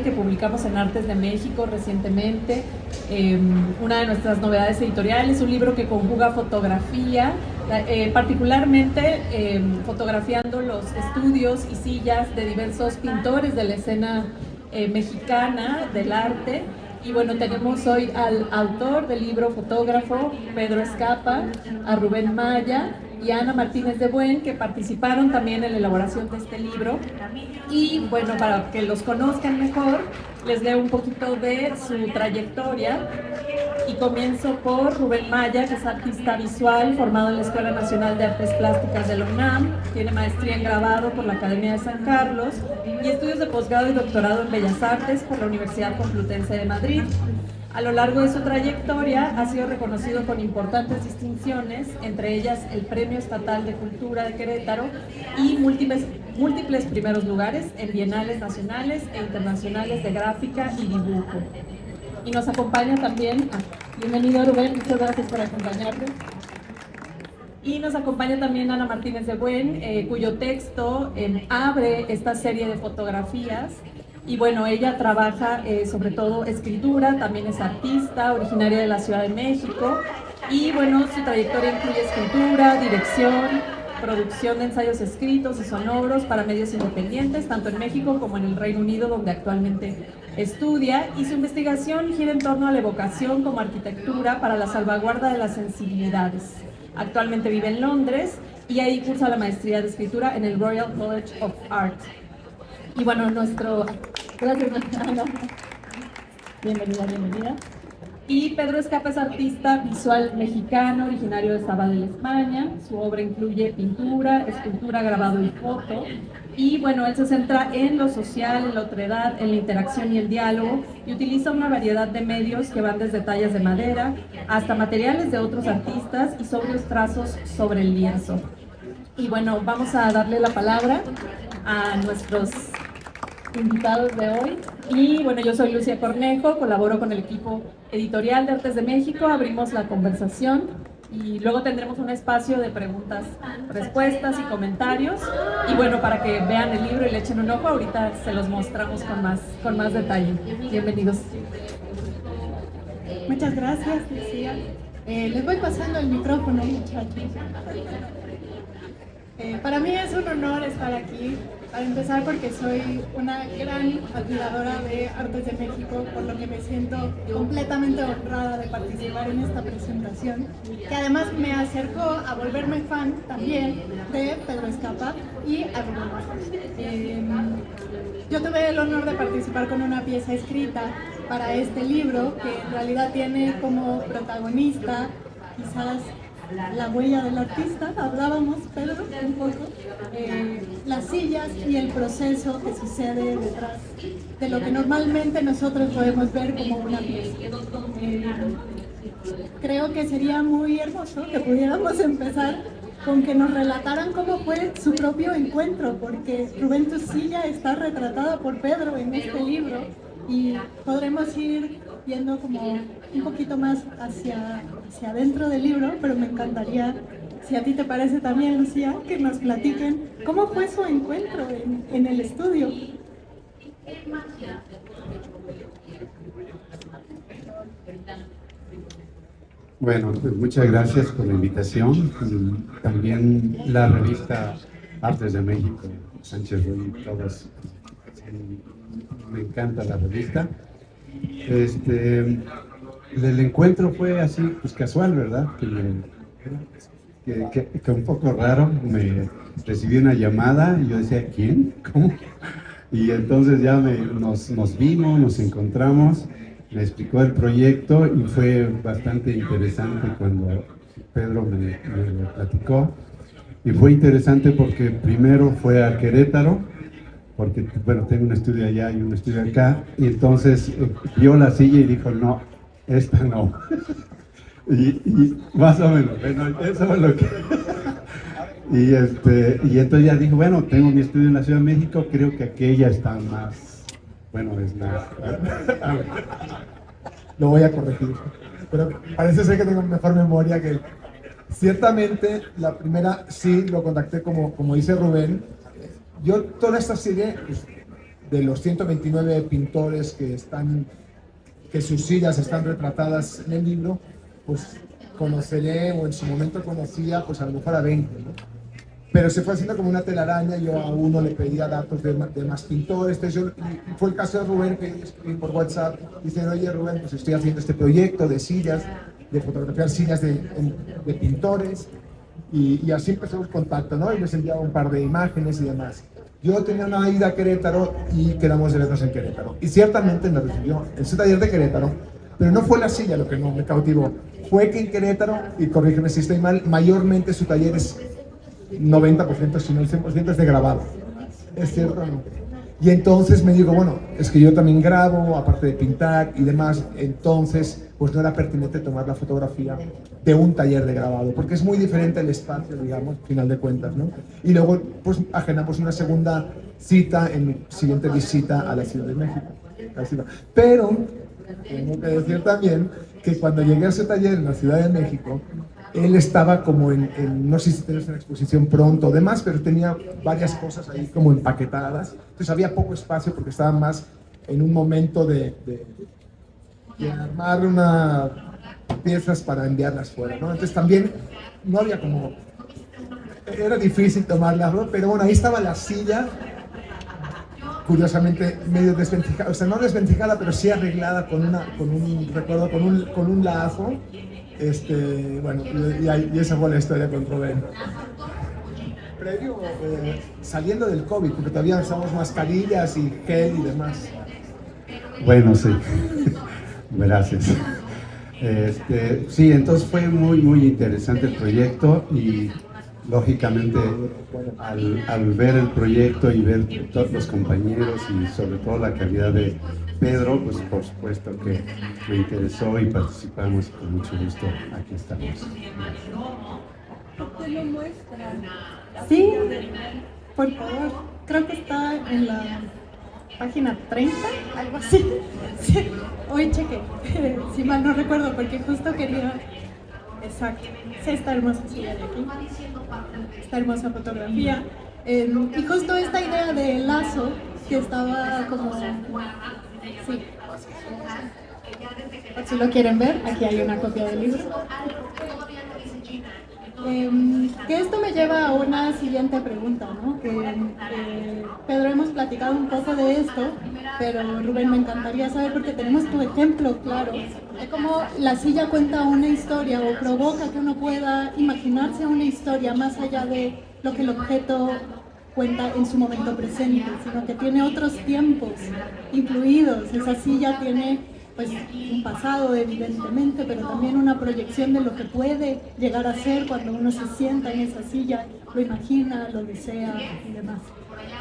que publicamos en Artes de México recientemente. Una de nuestras novedades editoriales, un libro que conjuga fotografía, particularmente fotografiando los estudios y sillas de diversos pintores de la escena mexicana del arte. Y bueno, tenemos hoy al autor del libro, fotógrafo, Pedro Escapa, a Rubén Maya y a Ana Martínez de Buen, que participaron también en la elaboración de este libro. Y bueno, para que los conozcan mejor, les leo un poquito de su trayectoria. Y comienzo por Rubén Maya, que es artista visual, formado en la Escuela Nacional de Artes Plásticas de la UNAM, tiene maestría en grabado por la Academia de San Carlos y estudios de posgrado y doctorado en Bellas Artes por la Universidad Complutense de Madrid. A lo largo de su trayectoria ha sido reconocido con importantes distinciones, entre ellas el Premio Estatal de Cultura de Querétaro y múltiples primeros lugares en bienales nacionales e internacionales de gráfica y dibujo. Y nos acompaña también, bienvenido Rubén, muchas gracias por acompañarnos. Y nos acompaña también Ana Martínez de Buen, cuyo texto abre esta serie de fotografías. Y bueno, ella trabaja sobre todo escritura, también es artista, originaria de la Ciudad de México. Y bueno, su trayectoria incluye escritura, dirección, producción de ensayos escritos y sonoros para medios independientes, tanto en México como en el Reino Unido, donde actualmente estudia, y su investigación gira en torno a la evocación como arquitectura para la salvaguarda de las sensibilidades. Actualmente vive en Londres y ahí cursa la maestría de escritura en el Royal College of Art. Y bueno, gracias, Ana. Bienvenida. Y Pedro Escapa es artista visual mexicano, originario de Sabadell, España. Su obra incluye pintura, escultura, grabado y foto. Y bueno, él se centra en lo social, en la otredad, en la interacción y el diálogo, y utiliza una variedad de medios que van desde tallas de madera hasta materiales de otros artistas y sobrios trazos sobre el lienzo. Y bueno, vamos a darle la palabra a nuestros invitados de hoy. Y bueno, yo soy Lucia Cornejo, colaboro con el equipo editorial de Artes de México, abrimos la conversación y luego tendremos un espacio de preguntas, respuestas y comentarios. Y bueno, para que vean el libro y le echen un ojo, ahorita se los mostramos con más detalle. Bienvenidos. Muchas gracias, Lucía. Les voy pasando el micrófono, muchachos. Para mí es un honor estar aquí, para empezar porque soy una gran admiradora de Artes de México, por lo que me siento completamente honrada de participar en esta presentación, que además me acercó a volverme fan también de Pedro Escapa y a Rubén. Yo tuve el honor de participar con una pieza escrita para este libro, que en realidad tiene como protagonista quizás la huella del artista. Hablábamos, Pedro, un poco, las sillas y el proceso que sucede detrás de lo que normalmente nosotros podemos ver como una pieza. Creo que sería muy hermoso que pudiéramos empezar con que nos relataran cómo fue su propio encuentro, porque Rubén, tu silla está retratada por Pedro en este libro y podremos ir yendo como un poquito más hacia adentro del libro, pero me encantaría, si a ti te parece también, Lucía, que nos platiquen cómo fue su encuentro en el estudio. Bueno, pues muchas gracias por la invitación. También la revista Artes de México, Sánchez Ruiz, todas, me encanta la revista. El encuentro fue así, pues casual, ¿verdad? Que un poco raro. Me recibí una llamada y yo decía, ¿quién? ¿Cómo? Y entonces ya nos vimos, nos encontramos, me explicó el proyecto y fue bastante interesante cuando Pedro me lo platicó. Y fue interesante porque primero fue a Querétaro, porque bueno, tengo un estudio allá y un estudio acá, y entonces vio la silla y dijo, no, esta no. y más o menos, bueno, eso es lo que... y entonces ya dijo, bueno, tengo mi estudio en la Ciudad de México, creo que aquella está más, bueno, es más... Lo voy a corregir, pero parece ser que tengo mejor memoria que él. Ciertamente, la primera sí lo contacté como dice Rubén. Yo toda esta serie, pues, de los 129 pintores que sus sillas están retratadas en el libro, pues conoceré, o en su momento conocía, pues a lo mejor a 20, ¿no? Pero se fue haciendo como una telaraña. Yo a uno le pedía datos de más pintores. Entonces y fue el caso de Rubén, que yo escribí por WhatsApp, diciendo: oye Rubén, pues estoy haciendo este proyecto de sillas, de fotografiar sillas de pintores, y así empezó el contacto, ¿no? Y les enviaba un par de imágenes y demás. Yo tenía una ida a Querétaro y quedamos de vernos en Querétaro. Y ciertamente me recibió en su taller de Querétaro, pero no fue la silla lo que no me cautivó. Fue que en Querétaro, y corrígeme si estoy mal, mayormente su taller es 90%, si no el 100% es de grabado. ¿Es cierto o no? Y entonces me digo, bueno, es que yo también grabo, aparte de pintar y demás, entonces pues no era pertinente tomar la fotografía de un taller de grabado, porque es muy diferente el espacio, digamos, al final de cuentas, ¿no? Y luego pues agendamos una segunda cita en mi siguiente visita a la Ciudad de México. Pero tengo que decir también que cuando llegué a ese taller en la Ciudad de México, él estaba como no sé si tienes una exposición pronto o demás, pero tenía varias cosas ahí como empaquetadas. Entonces había poco espacio porque estaba más en un momento de armar piezas para enviarlas fuera, ¿no? Entonces también no había como... Era difícil tomarlas, ¿no? Pero bueno, ahí estaba la silla, curiosamente medio desvencijada, o sea, no desvencijada, pero sí arreglada con un lazo. Bueno, y esa fue la historia con Rubén. Previo, saliendo del COVID, porque todavía usamos mascarillas y gel y demás. Bueno, sí. Gracias. Sí, entonces fue muy, muy interesante el proyecto, y lógicamente al ver el proyecto y ver todos los compañeros y sobre todo la calidad de Pedro, pues por supuesto que me interesó y participamos, y con mucho gusto aquí estamos. ¿Te lo muestran? Sí, por favor. Creo que está en la página 30, algo así. Sí. Hoy chequé, si mal no recuerdo, porque justo quería... Exacto. Sí, esta hermosa silla de aquí, esta hermosa fotografía. Y justo esta idea de lazo que estaba como... Sí. Si lo quieren ver, aquí hay una copia del libro. Que esto me lleva a una siguiente pregunta, ¿no? Pedro, hemos platicado un poco de esto, pero Rubén, me encantaría saber, porque tenemos tu ejemplo claro de cómo la silla cuenta una historia o provoca que uno pueda imaginarse una historia más allá de lo que el objeto cuenta en su momento presente, sino que tiene otros tiempos incluidos. Esa silla tiene pues un pasado, evidentemente, pero también una proyección de lo que puede llegar a ser cuando uno se sienta en esa silla, lo imagina, lo desea y demás.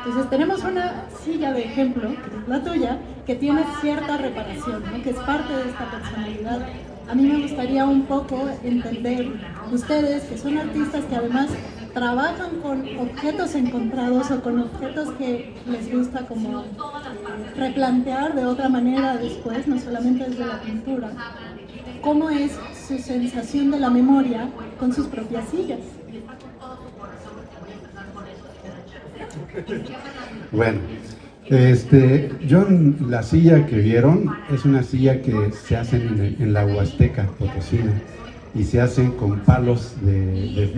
Entonces tenemos una silla de ejemplo, que es la tuya, que tiene cierta reparación, ¿no? Que es parte de esta personalidad. A mí me gustaría un poco entender, ustedes que son artistas que además trabajan con objetos encontrados o con objetos que les gusta como replantear de otra manera después, no solamente desde la pintura. ¿Cómo es su sensación de la memoria con sus propias sillas? Bueno, yo la silla que vieron es una silla que se hace en la Huasteca Potosina, y se hacen con palos de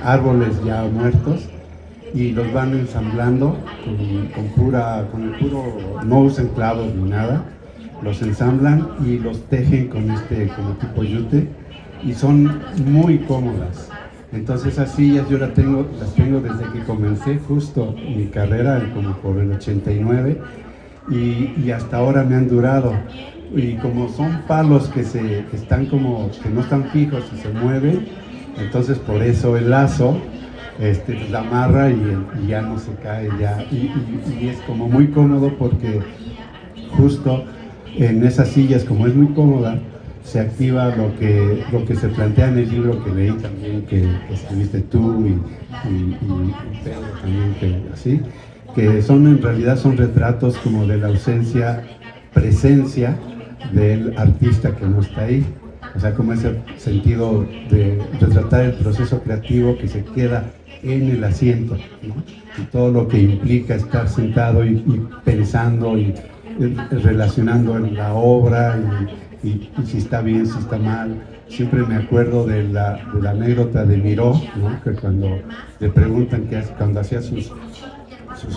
árboles ya muertos, y los van ensamblando con el puro, no usan clavos ni nada, los ensamblan y los tejen con como tipo yute, y son muy cómodas. Entonces esas sillas yo las tengo desde que comencé justo mi carrera, como por el 89, y hasta ahora me han durado. Y como son palos que están como, que no están fijos y se mueven, entonces por eso el lazo la amarra y ya no se cae ya, y es como muy cómodo, porque justo en esas sillas, como es muy cómoda, se activa lo que se plantea en el libro que leí también, que escribiste tú y Pedro también, que en realidad son retratos como de la presencia del artista que no está ahí. O sea, como ese sentido de retratar el proceso creativo que se queda en el asiento, ¿no? Y todo lo que implica estar sentado y pensando y relacionando en la obra y si está bien, si está mal. Siempre me acuerdo de la anécdota de Miró, ¿no? Que cuando le preguntan cuando hacía sus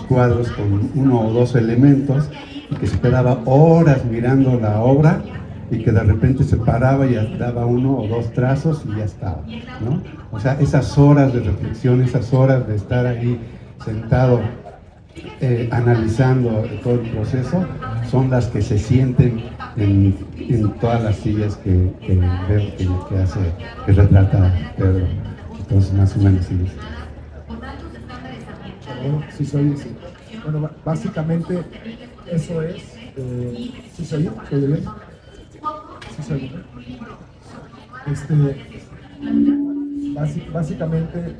cuadros con 1 o 2 elementos, y que se quedaba horas mirando la obra y que de repente se paraba y daba 1 o 2 trazos y ya estaba, ¿no? O sea, esas horas de reflexión, esas horas de estar ahí sentado analizando todo el proceso, son las que se sienten en todas las sillas que veo que retrata Pedro. Entonces, más o menos sí. Bueno, sí soy, sí. Bueno, básicamente eso es. ¿Sí soy yo? ¿Soy bien? Sí soy yo. Básicamente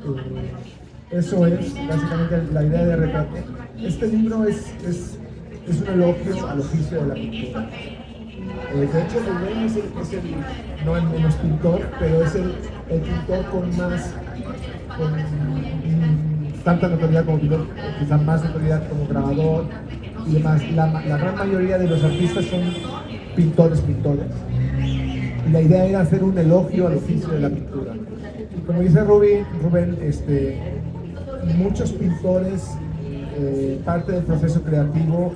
eso es básicamente la idea de retrato. Este libro es un elogio al oficio de la pintura. De hecho, Rubén es el no el menos pintor, pero es el pintor con tanta notoriedad como pintor, quizás más notoriedad como grabador y demás. La gran mayoría de los artistas son pintores. Y la idea era hacer un elogio al oficio de la pintura. Y como dice Rubén, muchos pintores, parte del proceso creativo,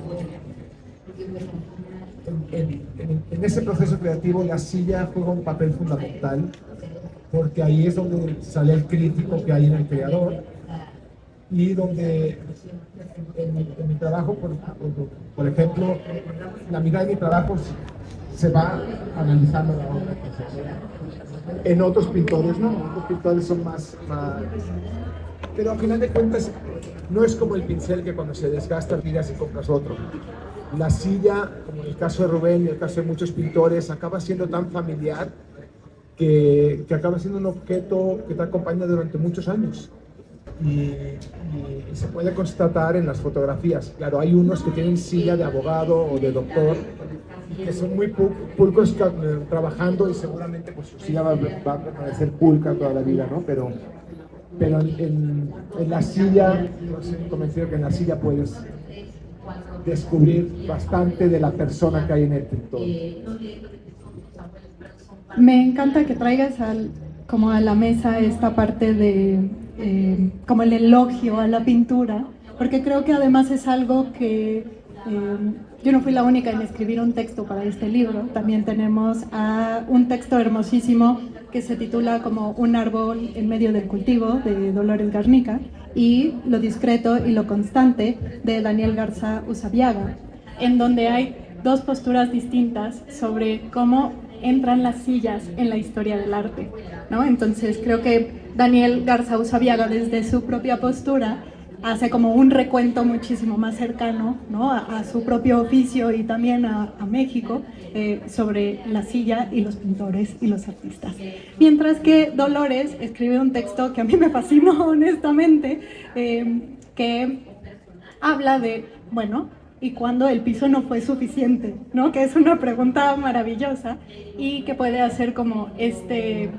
en ese proceso creativo la silla juega un papel fundamental, porque ahí es donde sale el crítico que hay en el creador, y donde en mi trabajo, por ejemplo, la mitad de mi trabajo se va analizando la obra. En otros pintores no, otros pintores son más... Pero al final de cuentas no es como el pincel que cuando se desgasta tiras y compras otro. La silla, como en el caso de Rubén y en el caso de muchos pintores, acaba siendo tan familiar que acaba siendo un objeto que te acompaña durante muchos años. Y se puede constatar en las fotografías. Claro, hay unos que tienen silla de abogado o de doctor, que son muy pulcros trabajando, y seguramente pues su silla va a permanecer pulcra toda la vida, ¿no? Pero en la silla, yo estoy convencido que en la silla puedes descubrir bastante de la persona que hay en el pintor. Me encanta que traigas como a la mesa esta parte de como el elogio a la pintura, porque creo que además es algo que yo no fui la única en escribir un texto para este libro. También tenemos un texto hermosísimo que se titula como Un árbol en medio del cultivo, de Dolores Garnica, y Lo discreto y lo constante, de Daniel Garza Usabiaga, en donde hay 2 posturas distintas sobre cómo entran las sillas en la historia del arte, ¿no? Entonces creo que Daniel Garza Usabiaga, desde su propia postura, hace como un recuento muchísimo más cercano, ¿no? a su propio oficio y también a México, sobre la silla y los pintores y los artistas. Mientras que Dolores escribe un texto que a mí me fascinó honestamente, que habla de, bueno, ¿y cuándo el piso no fue suficiente? ¿No? Que es una pregunta maravillosa y que puede hacer como este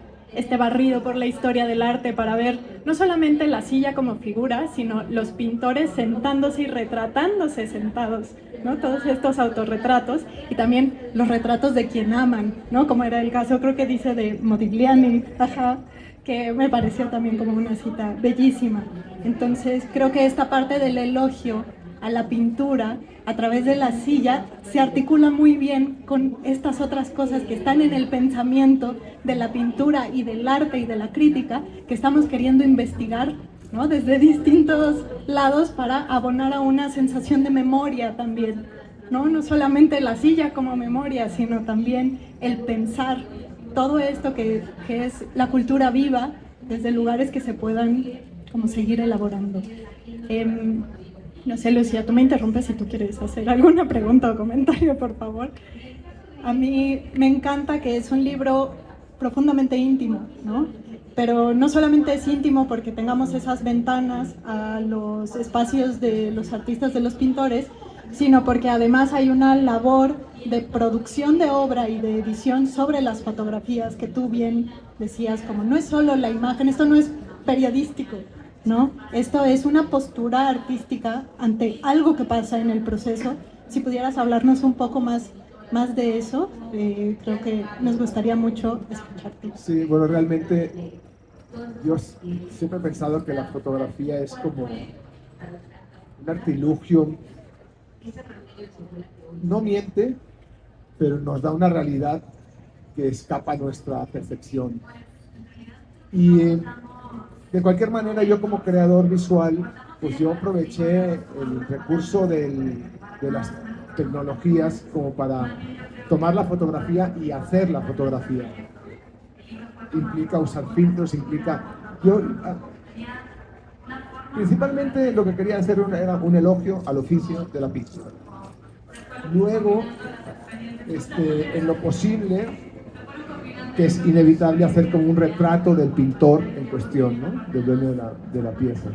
barrido por la historia del arte para ver no solamente la silla como figura, sino los pintores sentándose y retratándose sentados, ¿no? Todos estos autorretratos y también los retratos de quien aman, ¿no? Como era el caso, creo que dice, de Modigliani, que me pareció también como una cita bellísima. Entonces creo que esta parte del elogio a la pintura a través de la silla se articula muy bien con estas otras cosas que están en el pensamiento de la pintura y del arte y de la crítica, que estamos queriendo investigar, ¿no? Desde distintos lados para abonar a una sensación de memoria también, ¿no? No solamente la silla como memoria, sino también el pensar todo esto que es la cultura viva desde lugares que se puedan como seguir elaborando. No sé, Lucía, tú me interrumpes si tú quieres hacer alguna pregunta o comentario, por favor. A mí me encanta que es un libro profundamente íntimo, ¿no? Pero no solamente es íntimo porque tengamos esas ventanas a los espacios de los artistas, de los pintores, sino porque además hay una labor de producción de obra y de edición sobre las fotografías que tú bien decías, como no es solo la imagen, esto no es periodístico, ¿no? Esto es una postura artística ante algo que pasa en el proceso. Si pudieras hablarnos un poco más de eso, creo que nos gustaría mucho escucharte. Sí, bueno, realmente yo siempre he pensado que la fotografía es como un artilugio, no miente, pero nos da una realidad que escapa a nuestra percepción. Y de cualquier manera, yo como creador visual, pues yo aproveché el recurso de las tecnologías como para tomar la fotografía y hacer la fotografía. Implica usar filtros, principalmente lo que quería hacer era un elogio al oficio de la pintura. Luego, en lo posible, que es inevitable hacer como un retrato del pintor en cuestión, ¿no? Del dueño de la pieza.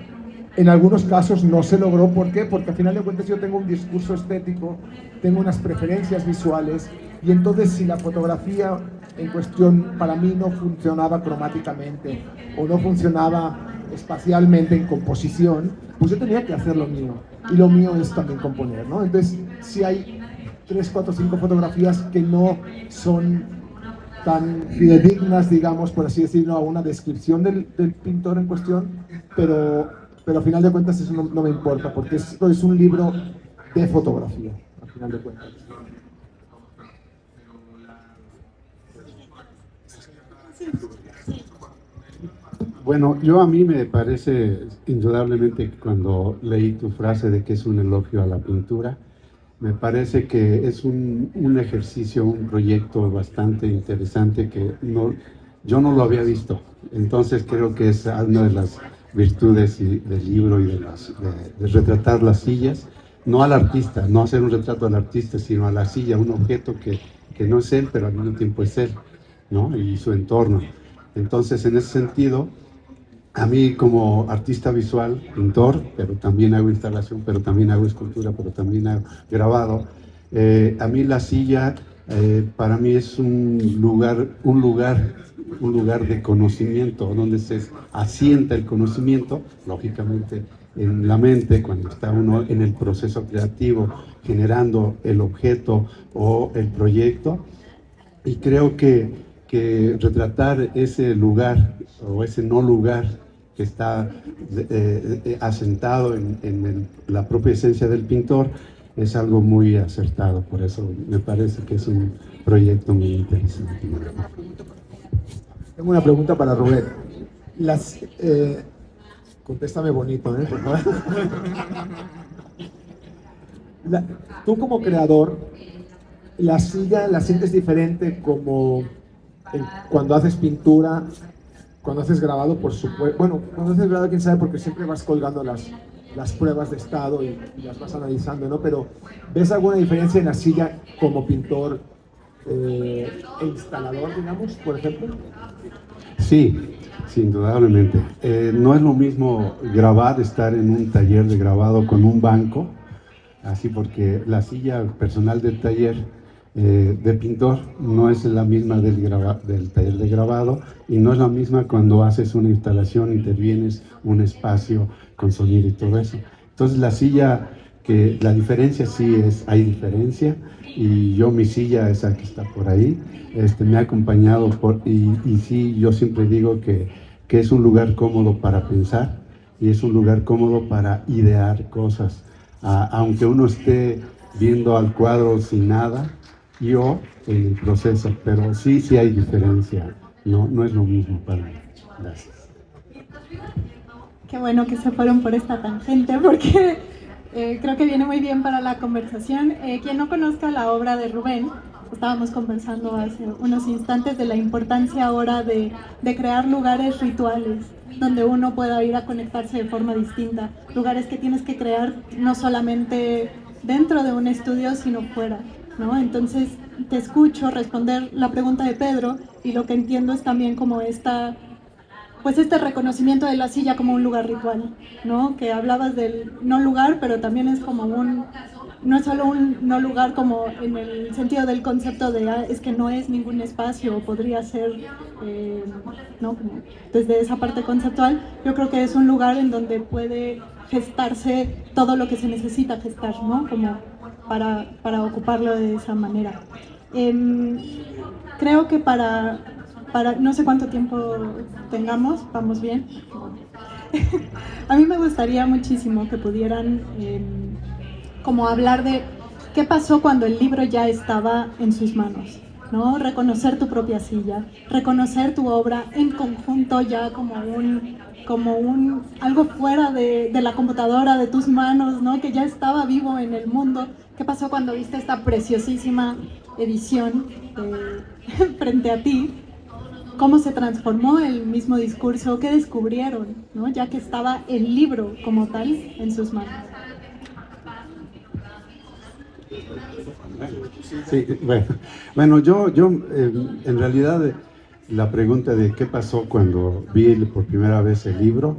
En algunos casos no se logró, ¿por qué? Porque al final de cuentas yo tengo un discurso estético, tengo unas preferencias visuales, y entonces si la fotografía en cuestión para mí no funcionaba cromáticamente o no funcionaba espacialmente en composición, pues yo tenía que hacer lo mío, y lo mío es también componer, ¿no? Entonces, si hay 3, 4, 5 fotografías que no son tan fidedignas, digamos, por así decirlo, a una descripción del pintor en cuestión, pero al final de cuentas eso no me importa, porque esto es un libro de fotografía, al final de cuentas. Bueno, a mí me parece indudablemente que cuando leí tu frase de que es un elogio a la pintura, me parece que es un ejercicio, un proyecto bastante interesante que yo no lo había visto. Entonces creo que es una de las virtudes del libro y de retratar las sillas, no al artista, no hacer un retrato al artista, sino a la silla, un objeto que no es él, pero al mismo tiempo es él, ¿no? Y su entorno. Entonces, en ese sentido, a mí como artista visual, pintor, pero también hago instalación, pero también hago escultura, pero también hago grabado, a mí la silla para mí es un lugar de conocimiento, donde se asienta el conocimiento, lógicamente en la mente, cuando está uno en el proceso creativo, generando el objeto o el proyecto. Y creo que retratar ese lugar o ese no lugar que está asentado en la propia esencia del pintor es algo muy acertado. Por eso me parece que es un proyecto muy interesante. Tengo una pregunta para Rubén. Contéstame bonito, ¿eh? Por favor. Tú como creador, la silla la sientes diferente como cuando haces pintura, cuando haces grabado, por supuesto. Bueno, cuando haces grabado, quién sabe, porque siempre vas colgando las pruebas de estado y las vas analizando, ¿no? Pero ¿ves alguna diferencia en la silla como pintor e instalador, digamos, por ejemplo? Sí, indudablemente. No es lo mismo grabar, estar en un taller de grabado con un banco, así, porque la silla personal del taller de pintor no es la misma del taller de grabado, y no es la misma cuando haces una instalación, intervienes un espacio con sonido y todo eso. Entonces la silla, que la diferencia sí hay diferencia, y mi silla, esa que está por ahí, me ha acompañado y sí, yo siempre digo que es un lugar cómodo para pensar, y es un lugar cómodo para idear cosas, aunque uno esté viendo al cuadro sin nada, yo en el proceso, pero sí hay diferencia, no es lo mismo para mí. Gracias. Qué bueno que se fueron por esta tangente, porque creo que viene muy bien para la conversación. Quien no conozca la obra de Rubén, estábamos conversando hace unos instantes de la importancia ahora de crear lugares rituales, donde uno pueda ir a conectarse de forma distinta, lugares que tienes que crear no solamente dentro de un estudio, sino fuera, ¿no? Entonces te escucho responder la pregunta de Pedro, y lo que entiendo es también como este reconocimiento de la silla como un lugar ritual, ¿no? Que hablabas del no lugar, pero también es como no es solo un no lugar como en el sentido del concepto de es que no es ningún espacio, podría ser, ¿no? Como desde esa parte conceptual, yo creo que es un lugar en donde puede gestarse todo lo que se necesita gestar, ¿no? Como para ocuparlo de esa manera. Creo que para no sé cuánto tiempo tengamos, vamos bien. A mí me gustaría muchísimo que pudieran como hablar de qué pasó cuando el libro ya estaba en sus manos, ¿no? Reconocer tu propia silla, reconocer tu obra en conjunto ya como algo fuera de la computadora, de tus manos, ¿no? Que ya estaba vivo en el mundo. ¿Qué pasó cuando viste esta preciosísima edición frente a ti? ¿Cómo se transformó el mismo discurso? ¿Qué descubrieron, ¿no? Ya que estaba el libro como tal en sus manos. Sí, bueno, yo en realidad la pregunta de qué pasó cuando vi por primera vez el libro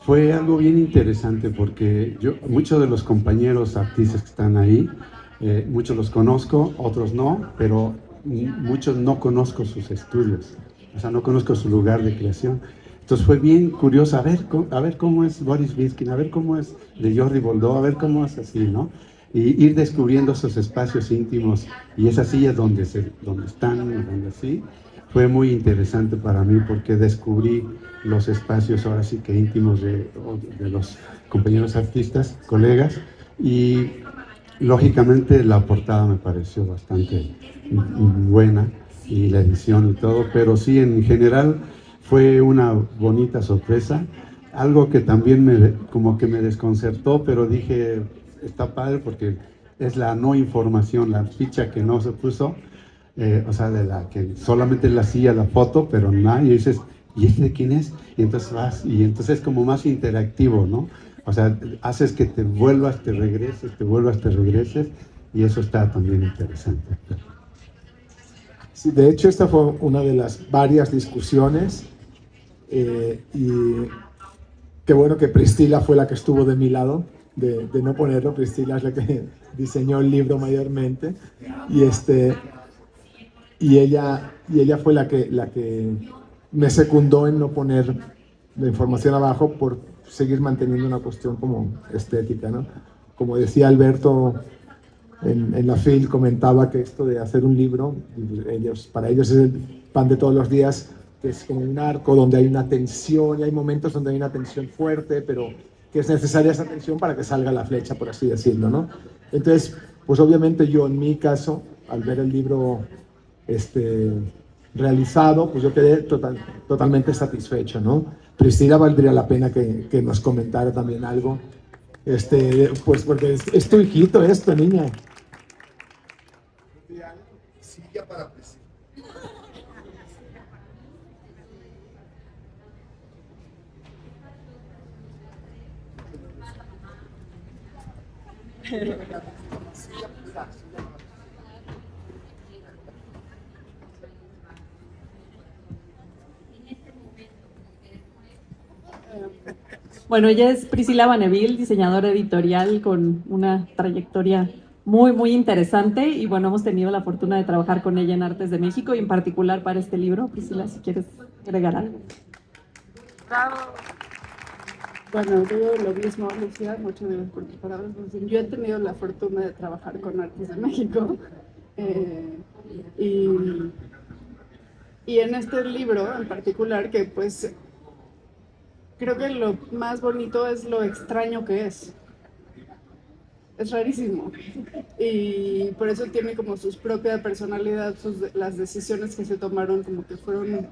fue algo bien interesante porque muchos de los compañeros artistas que están ahí, muchos los conozco, otros no, pero muchos no conozco sus estudios, o sea, no conozco su lugar de creación. Entonces fue bien curioso a ver cómo es Boris Virskin, a ver cómo es de Jordi Boldó, a ver cómo es así, ¿no? Y ir descubriendo esos espacios íntimos y esas sillas donde están, donde sí, fue muy interesante para mí porque descubrí los espacios ahora sí que íntimos de los compañeros artistas, colegas, y lógicamente la portada me pareció bastante buena y la edición y todo, pero sí en general fue una bonita sorpresa, algo que también como que me desconcertó, pero dije, está padre porque es la no información, la ficha que no se puso, o sea, de la que solamente la hacía la foto, pero nada, y dices, ¿y este de quién es? Y entonces vas, y entonces es como más interactivo, ¿no? O sea, haces que te vuelvas, te regreses, y eso está también interesante. Sí, de hecho, esta fue una de las varias discusiones, y qué bueno que Priscila fue la que estuvo de mi lado, de no ponerlo. Priscila es la que diseñó el libro mayormente, y ella fue la que me secundó en no poner la información abajo por seguir manteniendo una cuestión como estética, ¿no? Como decía Alberto en la FIL, comentaba que esto de hacer un libro, para ellos es el pan de todos los días, que es como un arco donde hay una tensión, y hay momentos donde hay una tensión fuerte, pero que es necesaria esa tensión para que salga la flecha, por así decirlo, ¿no? Entonces, pues obviamente yo en mi caso, al ver el libro realizado, pues yo quedé totalmente satisfecho, ¿no? Priscila, valdría la pena que nos comentara también algo, pues porque es tu hijito esto, niña. Silla para Priscila. Bueno, ella es Priscila Banneville, diseñadora editorial con una trayectoria muy, muy interesante, y bueno, hemos tenido la fortuna de trabajar con ella en Artes de México y en particular para este libro. Priscila, si quieres agregar algo. Bravo. Bueno, digo lo mismo, Lucía, muchas gracias por tus palabras. Yo he tenido la fortuna de trabajar con Artes de México, y en este libro en particular, que pues creo que lo más bonito es lo extraño que es. Es rarísimo, y por eso tiene como su propia personalidad, las decisiones que se tomaron como que fueron,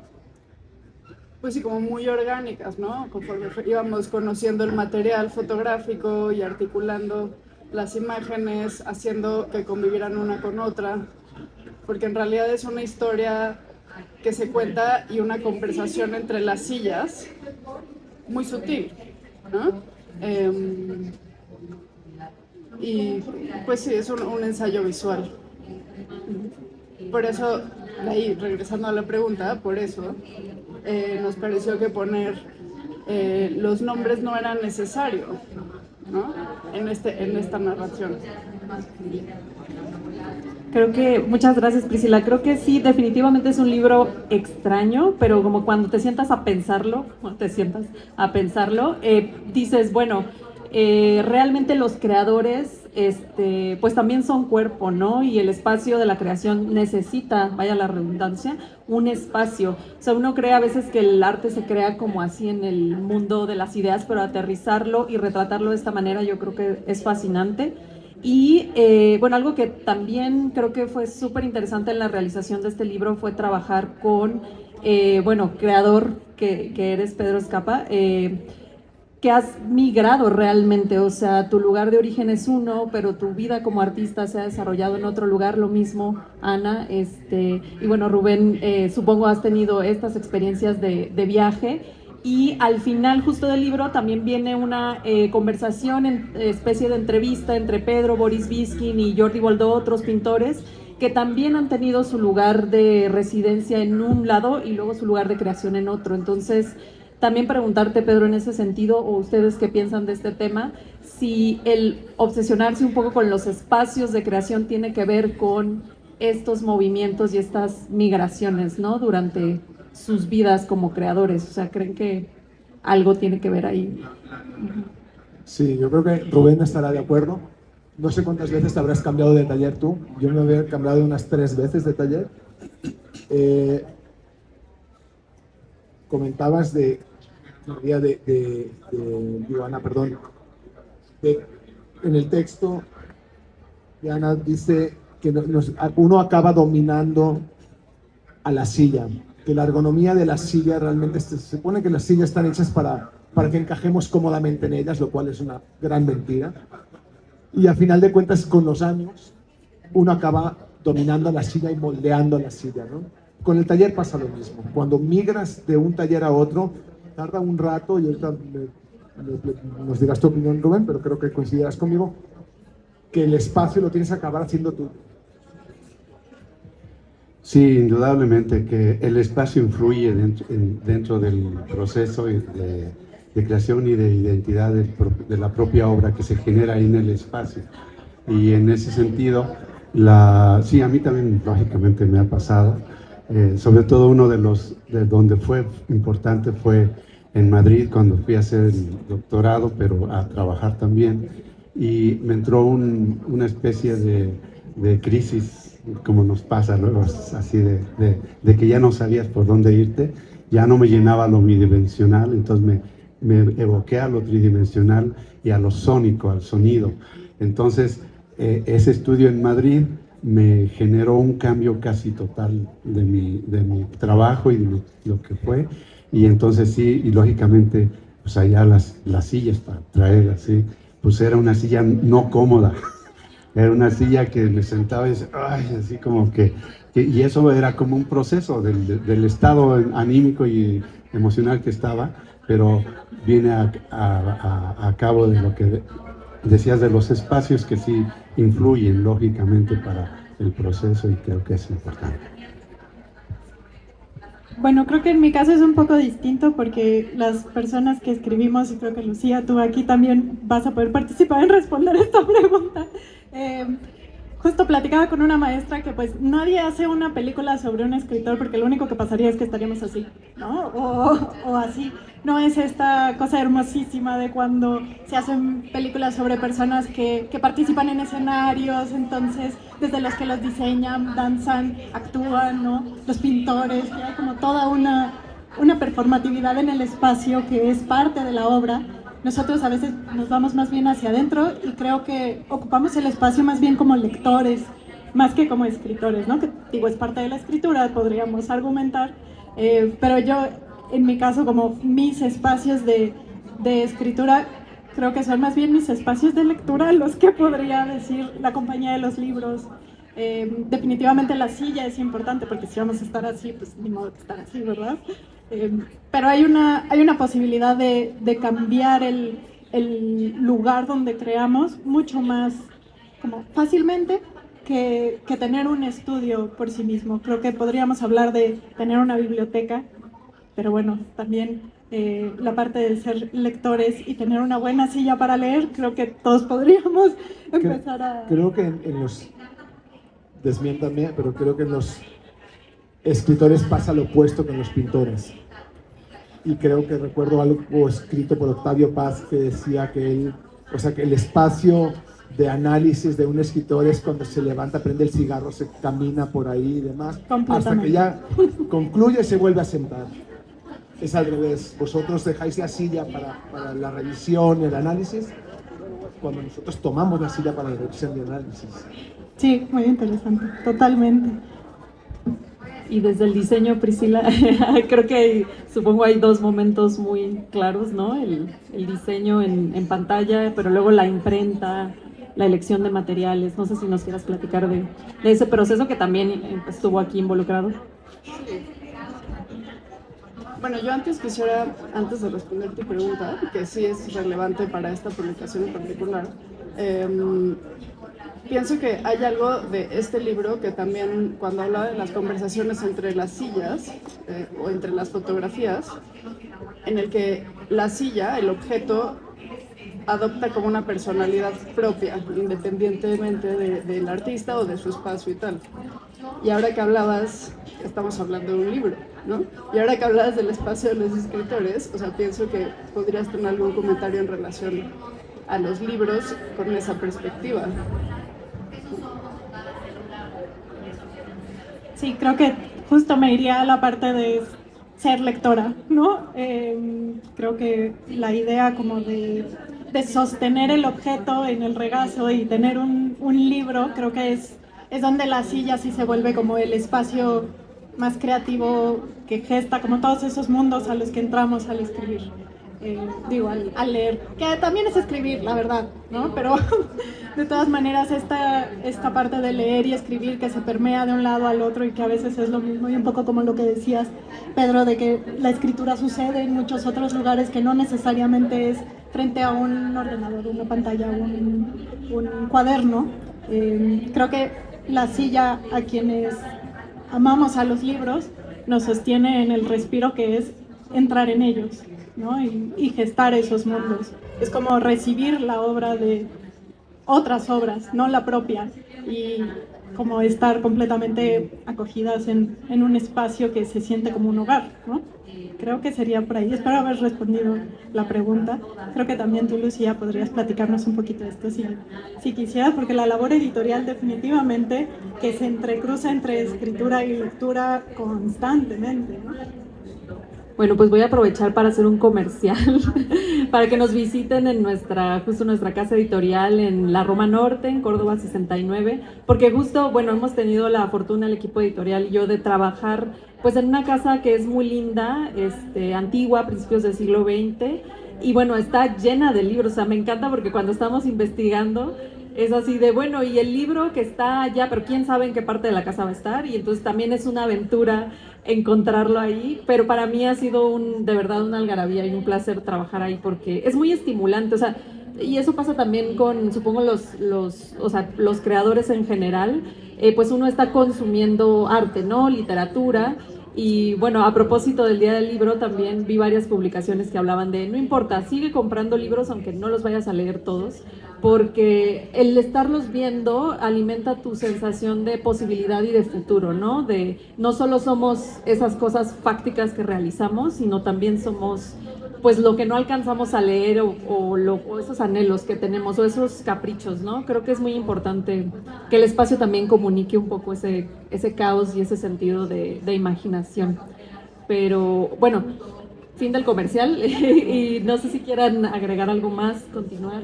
pues sí, como muy orgánicas, ¿no? Conforme íbamos conociendo el material fotográfico y articulando las imágenes, haciendo que convivieran una con otra, porque en realidad es una historia que se cuenta y una conversación entre las sillas muy sutil, ¿no? Y pues sí, es un ensayo visual. Por eso, ahí, regresando a la pregunta, por eso nos pareció que poner los nombres no era necesario, ¿no? En esta narración. Creo que, muchas gracias Priscila, creo que sí, definitivamente es un libro extraño, pero como cuando te sientas a pensarlo, dices, bueno, realmente los creadores, pues también son cuerpo, ¿no? Y el espacio de la creación necesita, vaya la redundancia, un espacio. O sea, uno cree a veces que el arte se crea como así en el mundo de las ideas, pero aterrizarlo y retratarlo de esta manera yo creo que es fascinante. Y bueno, algo que también creo que fue súper interesante en la realización de este libro fue trabajar con, bueno, creador que eres Pedro Escapa, que has migrado realmente, o sea, tu lugar de origen es uno, pero tu vida como artista se ha desarrollado en otro lugar, lo mismo, Ana, y bueno, Rubén, supongo has tenido estas experiencias de viaje. Y al final justo del libro también viene una conversación, especie de entrevista entre Pedro, Boris Biskin y Jordi Boldó, otros pintores, que también han tenido su lugar de residencia en un lado y luego su lugar de creación en otro. Entonces, también preguntarte, Pedro, en ese sentido, o ustedes qué piensan de este tema, si el obsesionarse un poco con los espacios de creación tiene que ver con estos movimientos y estas migraciones, ¿no? Durante sus vidas como creadores, o sea, ¿creen que algo tiene que ver ahí? Sí, yo creo que Rubén estará de acuerdo. No sé cuántas veces te habrás cambiado de taller tú. Yo me había cambiado unas 3 veces de taller. Comentabas de Joana, perdón. En el texto, Joana dice que uno acaba dominando a la silla, que la ergonomía de la silla realmente se supone que las sillas están hechas para que encajemos cómodamente en ellas, lo cual es una gran mentira. Y a final de cuentas, con los años, uno acaba dominando a la silla y moldeando a la silla, ¿no? Con el taller pasa lo mismo. Cuando migras de un taller a otro, tarda un rato, y ahorita nos dirás tu opinión, Rubén, pero creo que coincidirás conmigo, que el espacio lo tienes que acabar haciendo tú. Sí, indudablemente que el espacio influye dentro del proceso de creación y de identidad de la propia obra que se genera ahí en el espacio. Y en ese sentido, sí, a mí también lógicamente me ha pasado. Sobre todo uno de donde fue importante fue en Madrid, cuando fui a hacer el doctorado, pero a trabajar también. Y me entró una especie de crisis, como nos pasa luego, así de que ya no sabías por dónde irte, ya no me llenaba lo bidimensional, entonces me evoqué a lo tridimensional y a lo sónico, al sonido. Entonces, ese estudio en Madrid me generó un cambio casi total de mi trabajo y de lo que fue. Y entonces sí, y lógicamente, pues allá las sillas para traer así, pues era una silla no cómoda. Era una silla que me sentaba y decía, ay, así como y eso era como un proceso del estado anímico y emocional que estaba, pero viene a cabo de lo que decías de los espacios que sí influyen lógicamente para el proceso, y creo que es importante. Bueno, creo que en mi caso es un poco distinto porque las personas que escribimos, y creo que Lucía, tú aquí también vas a poder participar en responder esta pregunta. Justo platicaba con una maestra que pues nadie hace una película sobre un escritor porque lo único que pasaría es que estaríamos así, ¿no? O así. No es esta cosa hermosísima de cuando se hacen películas sobre personas que participan en escenarios, entonces desde los que los diseñan, danzan, actúan, ¿no? Los pintores, que hay como toda una performatividad en el espacio que es parte de la obra. Nosotros a veces nos vamos más bien hacia adentro y creo que ocupamos el espacio más bien como lectores, más que como escritores, ¿no? Que digo, es parte de la escritura, podríamos argumentar, pero yo, en mi caso, como mis espacios de escritura, creo que son más bien mis espacios de lectura los que podría decir la compañía de los libros. Definitivamente la silla es importante porque si vamos a estar así, pues ni modo que estar así, ¿verdad? Pero hay una posibilidad de cambiar el lugar donde creamos mucho más como fácilmente que tener un estudio por sí mismo. Creo que podríamos hablar de tener una biblioteca, pero bueno, también la parte de ser lectores y tener una buena silla para leer, creo que todos podríamos empezar a... Creo que en los... Desmiéntame, pero creo que en los escritores pasa lo opuesto que en los pintores. Y creo que recuerdo algo escrito por Octavio Paz que decía que él, o sea, que el espacio de análisis de un escritor es cuando se levanta, prende el cigarro, se camina por ahí y demás, hasta que ya concluye y se vuelve a sentar. Es al revés, vosotros dejáis la silla para la revisión y el análisis, cuando nosotros tomamos la silla para la revisión y el análisis. Sí, muy interesante, totalmente. Y desde el diseño, Priscila, creo que supongo hay dos momentos muy claros, ¿no? El diseño en pantalla, pero luego la imprenta, la elección de materiales. No sé si nos quieras platicar de ese proceso que también estuvo aquí involucrado. Bueno, yo antes de responder tu pregunta, que sí es relevante para esta publicación en particular, pienso que hay algo de este libro que también, cuando habla de las conversaciones entre las sillas o entre las fotografías, en el que la silla, el objeto, adopta como una personalidad propia, independientemente del artista o de su espacio y tal. Y ahora que hablabas, estamos hablando de un libro, ¿no? Y ahora que hablabas del espacio de los escritores, o sea, pienso que podrías tener algún comentario en relación a los libros con esa perspectiva. Sí, creo que justo me iría a la parte de ser lectora, ¿no? Creo que la idea como de sostener el objeto en el regazo y tener un libro, creo que es donde la silla sí se vuelve como el espacio más creativo que gesta como todos esos mundos a los que entramos al escribir. Al leer, que también es escribir, la verdad, ¿no? Pero de todas maneras esta parte de leer y escribir que se permea de un lado al otro y que a veces es lo mismo, y un poco como lo que decías, Pedro, de que la escritura sucede en muchos otros lugares que no necesariamente es frente a un ordenador, una pantalla, un cuaderno. Creo que la silla, a quienes amamos a los libros, nos sostiene en el respiro que es entrar en ellos, ¿no? Y gestar esos mundos. Es como recibir la obra de otras obras, no la propia, y como estar completamente acogidas en un espacio que se siente como un hogar, ¿no? Creo que sería por ahí. Espero haber respondido la pregunta. Creo que también tú, Lucía, podrías platicarnos un poquito de esto si quisieras, porque la labor editorial definitivamente que se entrecruza entre escritura y lectura constantemente, ¿no? Bueno, pues voy a aprovechar para hacer un comercial para que nos visiten en nuestra casa editorial en la Roma Norte, en Córdoba 69, porque justo, bueno, hemos tenido la fortuna, el equipo editorial y yo, de trabajar pues en una casa que es muy linda, antigua, principios del siglo XX, y bueno, está llena de libros. O sea, me encanta porque cuando estamos investigando es así de, bueno, y el libro que está allá, pero quién sabe en qué parte de la casa va a estar, y entonces también es una aventura encontrarlo ahí, pero para mí ha sido de verdad una algarabía y un placer trabajar ahí porque es muy estimulante. O sea, y eso pasa también con, supongo, los creadores en general, pues uno está consumiendo arte, ¿no? Literatura. Y bueno, a propósito del Día del Libro, también vi varias publicaciones que hablaban de, no importa, sigue comprando libros aunque no los vayas a leer todos, porque el estarlos viendo alimenta tu sensación de posibilidad y de futuro, ¿no? De no solo somos esas cosas fácticas que realizamos, sino también somos pues lo que no alcanzamos a leer o esos anhelos que tenemos o esos caprichos, ¿no? Creo que es muy importante que el espacio también comunique un poco ese caos y ese sentido de imaginación. Pero bueno, fin del comercial y no sé si quieran agregar algo más, continuar.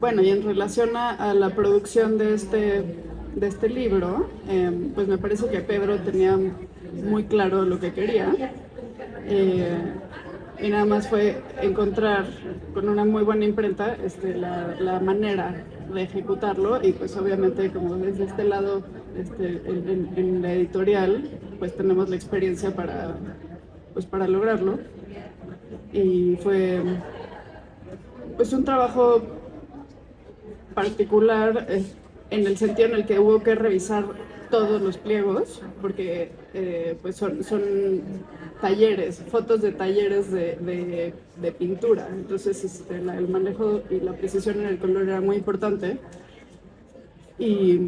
Bueno, y en relación a la producción de este libro, pues me parece que Pedro tenía muy claro lo que quería, y nada más fue encontrar con una muy buena imprenta la manera de ejecutarlo, y pues obviamente como desde este lado en la editorial pues tenemos la experiencia para lograrlo, y fue pues un trabajo particular en el sentido en el que hubo que revisar todos los pliegos, porque pues son talleres, fotos de talleres de pintura. Entonces el manejo y la precisión en el color era muy importante. Y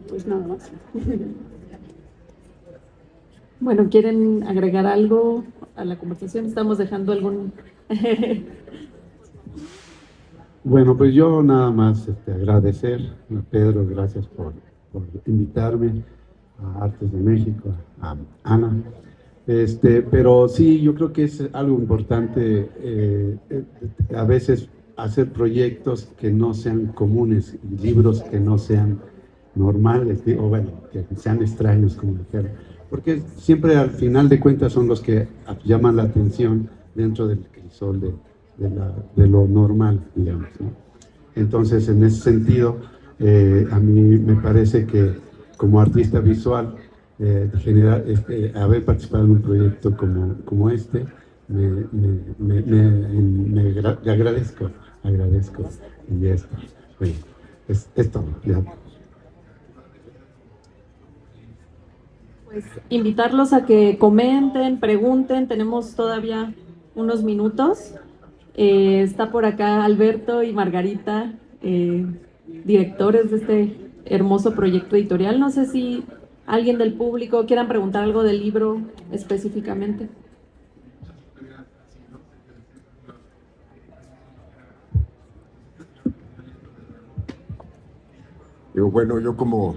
pues nada más. Bueno, ¿quieren agregar algo a la conversación? ¿Estamos dejando algún...? Bueno, pues yo nada más agradecer a Pedro, gracias por invitarme a Artes de México, a Ana. Pero sí, yo creo que es algo importante a veces hacer proyectos que no sean comunes, libros que no sean normales, o bueno, que sean extraños, como dijeron. Porque siempre al final de cuentas son los que llaman la atención dentro del crisol de lo normal, digamos, ¿no? Entonces, en ese sentido, a mí me parece que como artista visual, haber participado en un proyecto como este, me agradezco, y esto, bueno, es todo, ya. Pues invitarlos a que comenten, pregunten, tenemos todavía unos minutos. Está por acá Alberto y Margarita, directores de este hermoso proyecto editorial. No sé si alguien del público quieran preguntar algo del libro específicamente. Bueno, yo como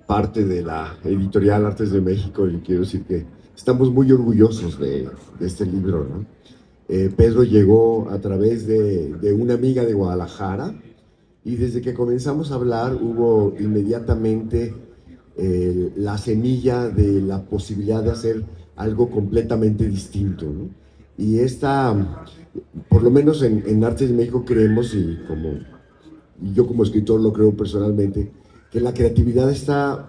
parte de la editorial Artes de México, yo quiero decir que estamos muy orgullosos de este libro, ¿no? Pedro llegó a través de una amiga de Guadalajara y desde que comenzamos a hablar hubo inmediatamente la semilla de la posibilidad de hacer algo completamente distinto, ¿no? Y por lo menos en Artes de México creemos, y yo como escritor lo creo personalmente, que la creatividad está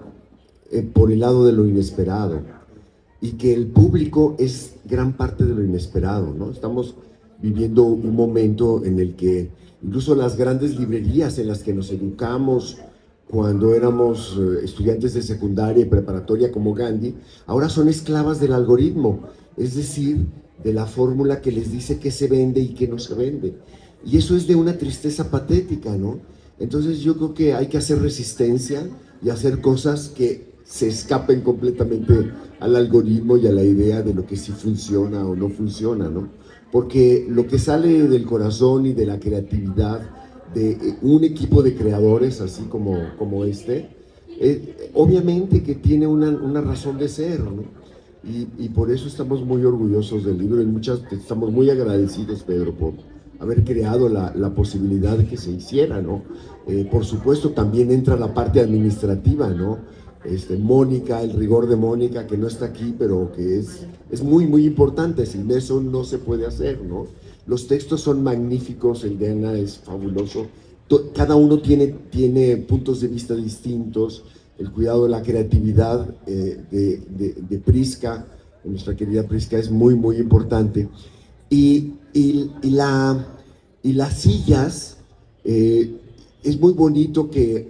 por el lado de lo inesperado y que el público es gran parte de lo inesperado, ¿no? Estamos viviendo un momento en el que incluso las grandes librerías en las que nos educamos cuando éramos estudiantes de secundaria y preparatoria como Gandhi, ahora son esclavas del algoritmo, es decir, de la fórmula que les dice qué se vende y qué no se vende. Y eso es de una tristeza patética, ¿no? Entonces yo creo que hay que hacer resistencia y hacer cosas que se escapen completamente al algoritmo y a la idea de lo que sí funciona o no funciona, ¿no? Porque lo que sale del corazón y de la creatividad de un equipo de creadores así como este, obviamente que tiene una razón de ser, ¿no? Y por eso estamos muy orgullosos del libro y estamos muy agradecidos, Pedro, por haber creado la posibilidad de que se hiciera, ¿no? Por supuesto, también entra la parte administrativa, ¿no? Mónica, el rigor de Mónica, que no está aquí, pero que es muy, muy importante. Sin eso no se puede hacer, ¿no? Los textos son magníficos, el de Ana es fabuloso. Cada uno tiene puntos de vista distintos. El cuidado de la creatividad de Prisca, de nuestra querida Prisca, es muy, muy importante. Y las sillas, es muy bonito que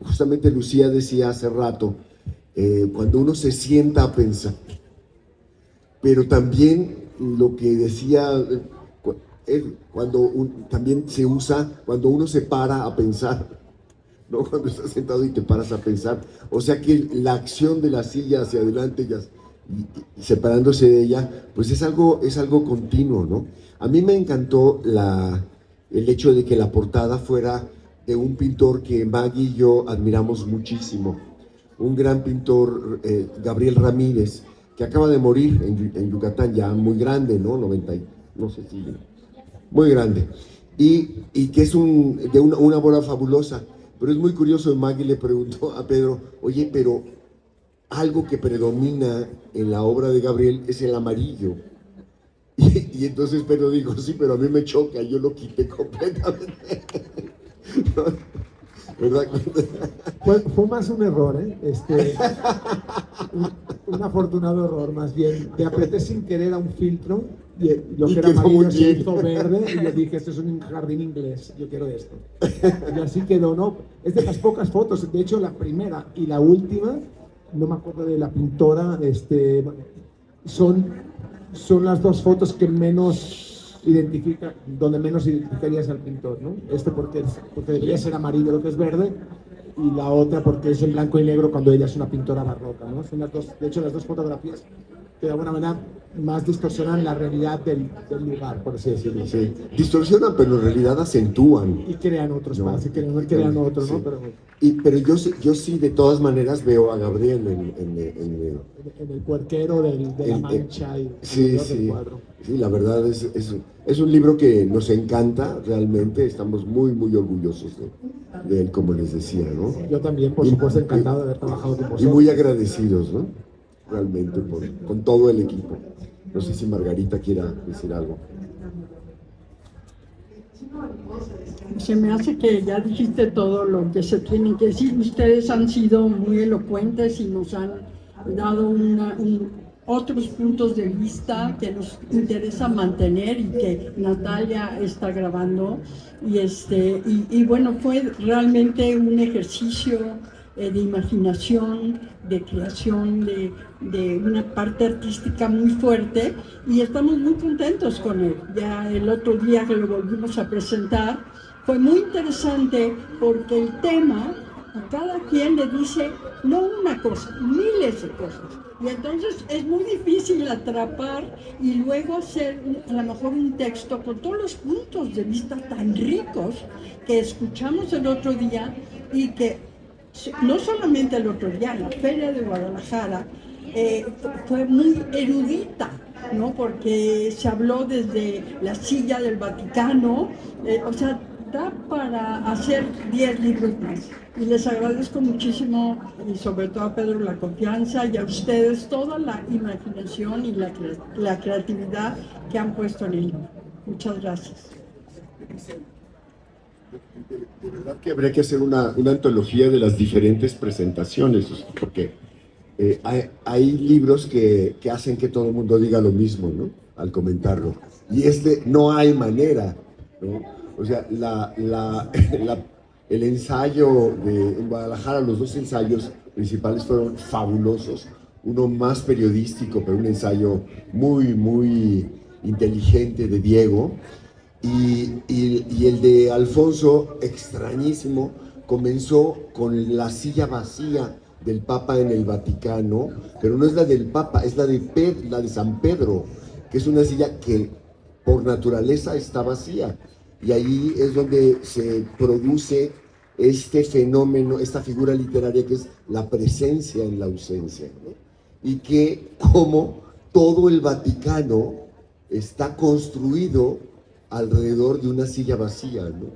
justamente Lucía decía hace rato, cuando uno se sienta a pensar, pero también lo que decía, también se usa cuando uno se para a pensar, ¿no? Cuando estás sentado y te paras a pensar, o sea que la acción de la silla hacia adelante y separándose de ella, pues es algo continuo, ¿no? A mí me encantó el hecho de que la portada fuera de un pintor que Maggie y yo admiramos muchísimo, un gran pintor, Gabriel Ramírez, que acaba de morir en Yucatán, ya muy grande, ¿no? 90, no sé si, muy grande, y que es de una obra fabulosa. Pero es muy curioso, Maggie le preguntó a Pedro, oye, pero algo que predomina en la obra de Gabriel es el amarillo. Y entonces Pedro dijo, sí, pero a mí me choca, yo lo quité completamente. ¿Verdad? Fue más un error, ¿eh? Un afortunado error, más bien. Te apreté sin querer a un filtro Y lo Y que era quedó muy amarillo se bien. hizo verde y yo dije, esto es un jardín inglés, yo quiero esto. Y así quedó, ¿no? Es de las pocas fotos, de hecho la primera y la última, no me acuerdo de la pintora, son las dos fotos que menos donde menos identificarías al pintor, ¿no? Porque debería ser amarillo lo que es verde, y la otra porque es en blanco y negro cuando ella es una pintora barroca, ¿no? Son las dos, de hecho las dos fotografías que de alguna manera más distorsionan la realidad del lugar, por así decirlo. Sí, distorsionan, pero en realidad acentúan. Y crean otro No. espacio, crean otro, Sí. ¿no? Pero Pero yo sí, de todas maneras, veo a Gabriel en el puerquero de la mancha y sí, del sí, cuadro. sí, la verdad es un libro que nos encanta, realmente estamos muy, muy orgullosos de él, como les decía, ¿no? Yo también, por supuesto, encantado de haber trabajado con Y vosotros. muy agradecidos, ¿no? Realmente, con todo el equipo. No sé si Margarita quiera decir algo. Se me hace que ya dijiste todo lo que se tiene que decir. Ustedes han sido muy elocuentes y nos han dado otros puntos de vista que nos interesa mantener y que Natalia está grabando. Y bueno, fue realmente un ejercicio de imaginación, de creación, de una parte artística muy fuerte, y estamos muy contentos con él. Ya el otro día que lo volvimos a presentar, fue muy interesante porque el tema a cada quien le dice no una cosa, miles de cosas. Y entonces es muy difícil atrapar y luego hacer a lo mejor un texto con todos los puntos de vista tan ricos que escuchamos el otro día, y que no solamente el otro día, la Feria de Guadalajara fue muy erudita, ¿no? Porque se habló desde la silla del Vaticano, o sea, da para hacer 10 libros más. Y les agradezco muchísimo, y sobre todo a Pedro, la confianza, y a ustedes toda la imaginación y la creatividad que han puesto en el libro. Muchas gracias. De verdad que habría que hacer una antología de las diferentes presentaciones, porque hay libros que hacen que todo el mundo diga lo mismo, ¿no? Al comentarlo. Y no hay manera, ¿no? O sea, el ensayo en Guadalajara, los dos ensayos principales fueron fabulosos. Uno más periodístico, pero un ensayo muy, muy inteligente de Diego. Y el de Alfonso, extrañísimo, comenzó con la silla vacía del Papa en el Vaticano, pero no es la del Papa, es la de San Pedro, que es una silla que por naturaleza está vacía. Y ahí es donde se produce este fenómeno, esta figura literaria que es la presencia en la ausencia, ¿no? Y que como todo el Vaticano está construido alrededor de una silla vacía, ¿no?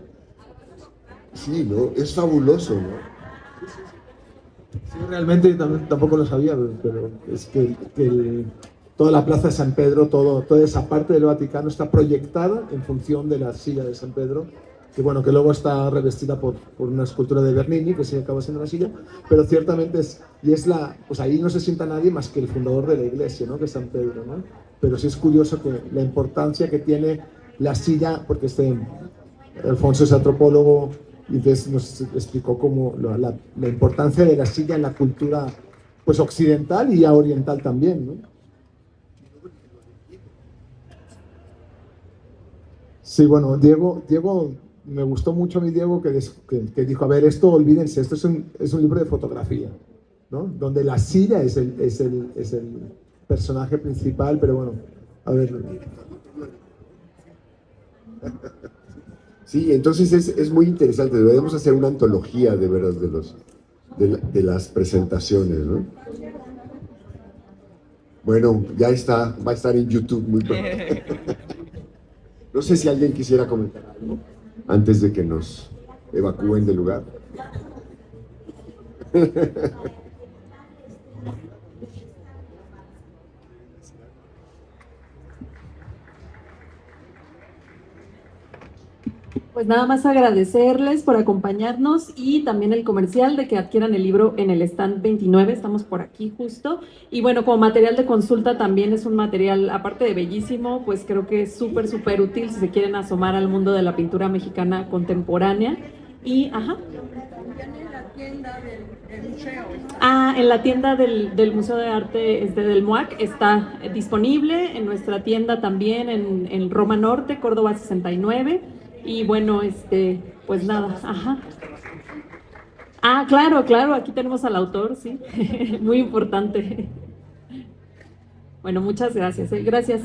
Sí, ¿no? Es fabuloso, ¿no? Sí, realmente tampoco lo sabía, pero es que toda la plaza de San Pedro, toda esa parte del Vaticano está proyectada en función de la silla de San Pedro, que bueno, que luego está revestida por una escultura de Bernini, que sí acaba siendo una silla, pero ciertamente pues ahí no se sienta nadie más que el fundador de la iglesia, ¿no? Que es San Pedro, ¿no? Pero sí es curioso que la importancia que tiene la silla, porque Alfonso es antropólogo, y entonces nos explicó cómo la importancia de la silla en la cultura pues occidental y ya oriental también, ¿no? Sí, bueno, Diego, me gustó mucho a mí Diego que dijo, a ver, esto olvídense, esto es un libro de fotografía, ¿no? Donde la silla es el personaje principal, pero bueno, a ver. Sí, entonces es muy interesante. Deberíamos hacer una antología de veras de las presentaciones, ¿no? Bueno, ya está, va a estar en YouTube muy pronto. No sé si alguien quisiera comentar algo antes de que nos evacúen del lugar. Pues nada más agradecerles por acompañarnos y también el comercial de que adquieran el libro en el stand 29, estamos por aquí justo. Y bueno, como material de consulta también es un material, aparte de bellísimo, pues creo que es súper, súper útil si se quieren asomar al mundo de la pintura mexicana contemporánea. Y, ajá. También en la tienda del museo. En la tienda del Museo de Arte del MUAC está disponible, en nuestra tienda también en Roma Norte, Córdoba 69. Y bueno, pues nada, ajá. Claro, claro, aquí tenemos al autor, sí, muy importante. Bueno, muchas gracias, gracias.